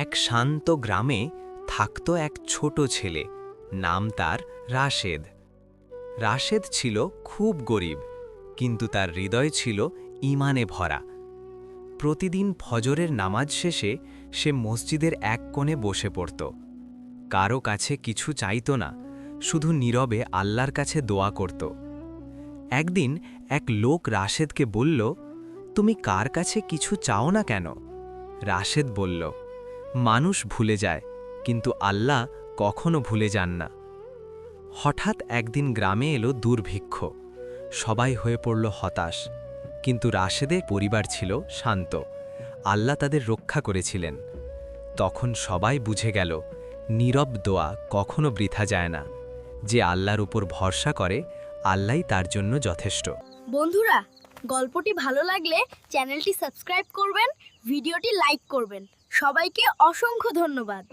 এক শান্ত গ্রামে থাকত এক ছোট ছেলে, নাম তার রাশেদ। রাশেদ ছিল খুব গরিব, কিন্তু তার হৃদয় ছিল ঈমানে ভরা। প্রতিদিন ফজরের নামাজ শেষে সে মসজিদের এক কোণে বসে পড়ত। কারো কাছে কিছু চাইত না, শুধু নীরবে আল্লাহর কাছে দোয়া করত। একদিন এক লোক রাশেদকে বলল, তুমি কার কাছে কিছু চাও না কেন? রাশেদ বলল, মানুষ ভুলে যায়, কিন্তু আল্লাহ কখনো ভুলে যান না। হঠাৎ একদিন গ্রামে এলো দুর্ভিক্ষ। সবাই হয়ে পড়ল হতাশ, কিন্তু রাশেদের পরিবার ছিল শান্ত। আল্লাহ তাদের রক্ষা করেছিলেন। তখন সবাই বুঝে গেল, নীরব দোয়া কখনো বৃথা যায় না। যে আল্লাহর উপর ভরসা করে, আল্লাহই তার জন্য যথেষ্ট। বন্ধুরা, গল্পটি ভালো লাগলে চ্যানেলটি সাবস্ক্রাইব করবেন, ভিডিওটি লাইক করবেন। সবাইকে অসংখ্য ধন্যবাদ।